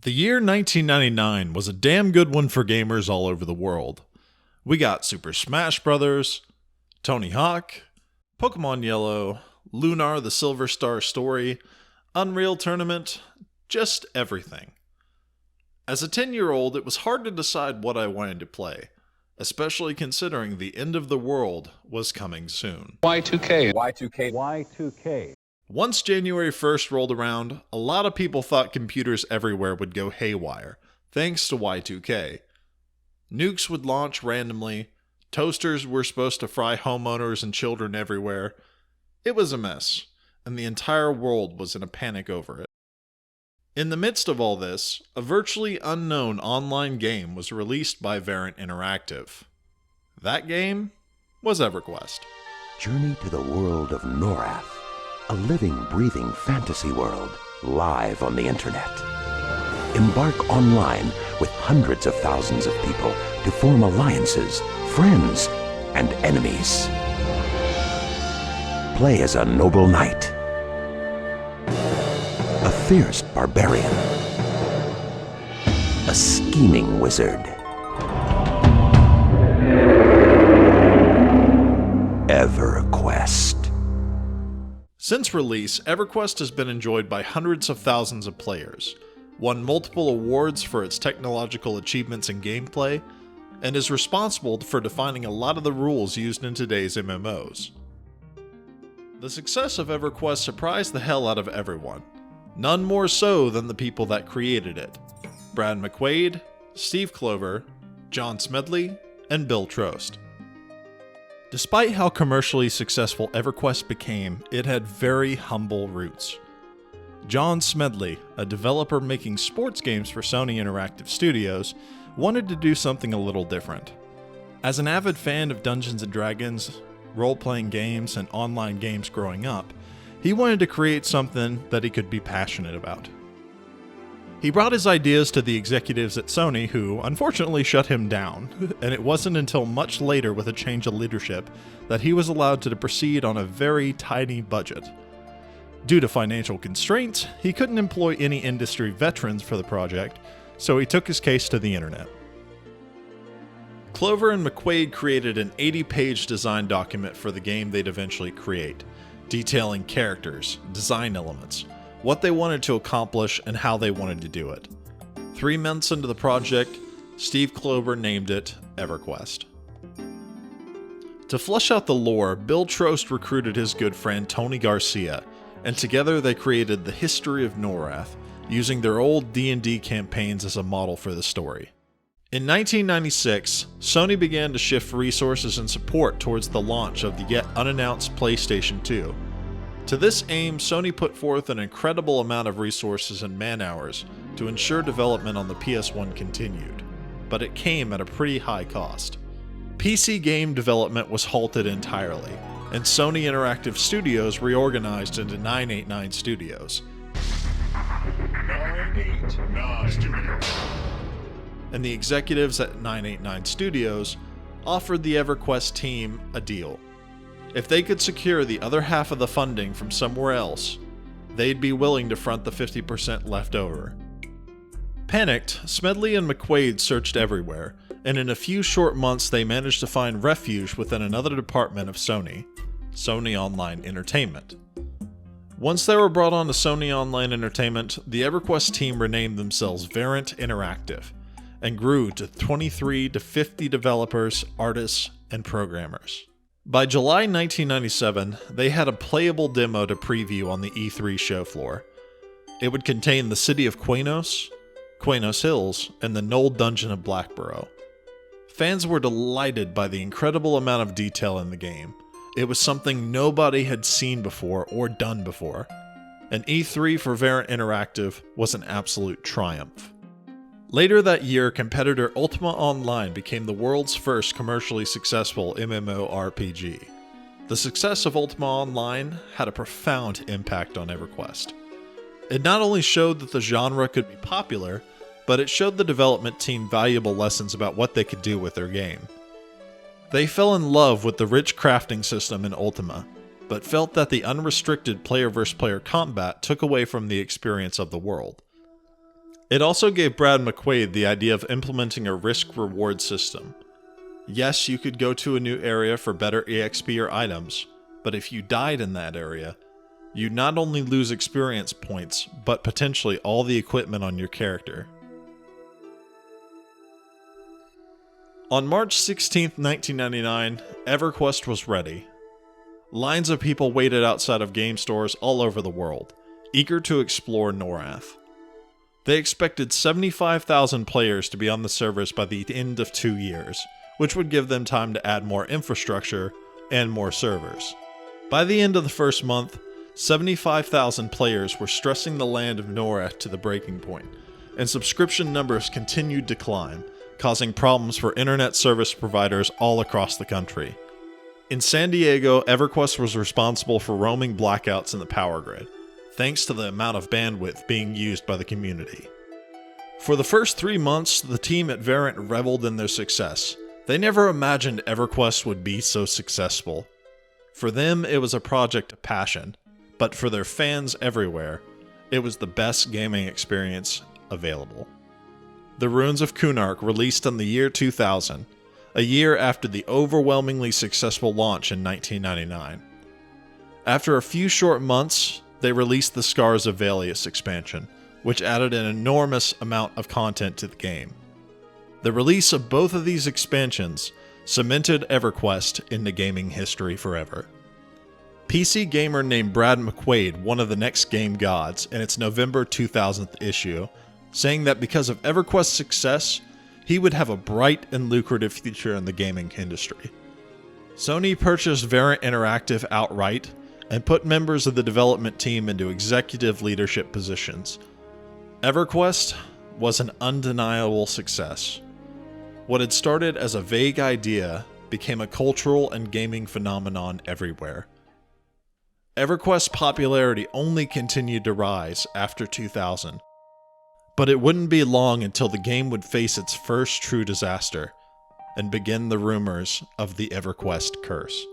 The year 1999 was a damn good one for gamers all over the world. We got Super Smash Bros., Tony Hawk, Pokemon Yellow, Lunar the Silver Star Story, Unreal Tournament, just everything. As a 10-year-old, it was hard to decide what I wanted to play, especially considering the end of the world was coming soon. Y2K. Once January 1st rolled around, a lot of people thought computers everywhere would go haywire, thanks to Y2K. Nukes would launch randomly, toasters were supposed to fry homeowners and children everywhere. It was a mess, and the entire world was in a panic over it. In the midst of all this, a virtually unknown online game was released by Variant Interactive. That game was EverQuest. Journey to the world of Norrath, a living, breathing fantasy world live on the internet. Embark online with hundreds of thousands of people to form alliances, friends, and enemies. Play as a noble knight, a fierce barbarian, a scheming wizard, EverQuest. Since release, EverQuest has been enjoyed by hundreds of thousands of players, won multiple awards for its technological achievements and gameplay, and is responsible for defining a lot of the rules used in today's MMOs. The success of EverQuest surprised the hell out of everyone, none more so than the people that created it: Brad MacLeod, Steve Clover, John Smedley, and Bill Trost. Despite how commercially successful EverQuest became, it had very humble roots. John Smedley, a developer making sports games for Sony Interactive Studios, wanted to do something a little different. As an avid fan of Dungeons & Dragons, role-playing games, and online games growing up, he wanted to create something that he could be passionate about. He brought his ideas to the executives at Sony, who unfortunately shut him down, and it wasn't until much later with a change of leadership that he was allowed to proceed on a very tiny budget. Due to financial constraints, he couldn't employ any industry veterans for the project, so he took his case to the internet. Clover and MacLeod created an 80-page design document for the game they'd eventually create, detailing characters, design elements, what they wanted to accomplish, and how they wanted to do it. 3 months into the project, Steve Clover named it EverQuest. To flesh out the lore, Bill Trost recruited his good friend Tony Garcia, and together they created the History of Norrath, using their old D&D campaigns as a model for the story. In 1996, Sony began to shift resources and support towards the launch of the yet unannounced PlayStation 2. To this aim, Sony put forth an incredible amount of resources and man-hours to ensure development on the PS1 continued, but it came at a pretty high cost. PC game development was halted entirely, and Sony Interactive Studios reorganized into 989 Studios. 989 Studios. And the executives at 989 Studios offered the EverQuest team a deal. If they could secure the other half of the funding from somewhere else, they'd be willing to front the 50% left over. Panicked, Smedley and MacLeod searched everywhere, and in a few short months they managed to find refuge within another department of Sony, Sony Online Entertainment. Once they were brought on to Sony Online Entertainment, the EverQuest team renamed themselves Variant Interactive, and grew to 23 to 50 developers, artists, and programmers. By July 1997, they had a playable demo to preview on the E3 show floor. It would contain the city of Qeynos, Qeynos Hills, and the Knoll Dungeon of Blackborough. Fans were delighted by the incredible amount of detail in the game. It was something nobody had seen before or done before. And E3 for Variant Interactive was an absolute triumph. Later that year, competitor Ultima Online became the world's first commercially successful MMORPG. The success of Ultima Online had a profound impact on EverQuest. It not only showed that the genre could be popular, but it showed the development team valuable lessons about what they could do with their game. They fell in love with the rich crafting system in Ultima, but felt that the unrestricted player-versus-player combat took away from the experience of the world. It also gave Brad MacLeod the idea of implementing a risk-reward system. Yes, you could go to a new area for better EXP or items, but if you died in that area, you'd not only lose experience points, but potentially all the equipment on your character. On March 16, 1999, EverQuest was ready. Lines of people waited outside of game stores all over the world, eager to explore Norrath. They expected 75,000 players to be on the servers by the end of 2 years, which would give them time to add more infrastructure and more servers. By the end of the first month, 75,000 players were stressing the land of Norrath to the breaking point, and subscription numbers continued to climb, causing problems for internet service providers all across the country. In San Diego, EverQuest was responsible for roaming blackouts in the power grid, thanks to the amount of bandwidth being used by the community. For the first 3 months, the team at Variant reveled in their success. They never imagined EverQuest would be so successful. For them, it was a project of passion, but for their fans everywhere, it was the best gaming experience available. The Ruins of Kunark released in the year 2000, a year after the overwhelmingly successful launch in 1999. After a few short months, they released the Scars of Valius expansion, which added an enormous amount of content to the game. The release of both of these expansions cemented EverQuest into gaming history forever. PC gamer named Brad MacLeod won of the Next Game Gods in its November 2000th issue, saying that because of EverQuest's success, he would have a bright and lucrative future in the gaming industry. Sony purchased Variant Interactive outright and put members of the development team into executive leadership positions. EverQuest was an undeniable success. What had started as a vague idea became a cultural and gaming phenomenon everywhere. EverQuest's popularity only continued to rise after 2000, but it wouldn't be long until the game would face its first true disaster and begin the rumors of the EverQuest curse.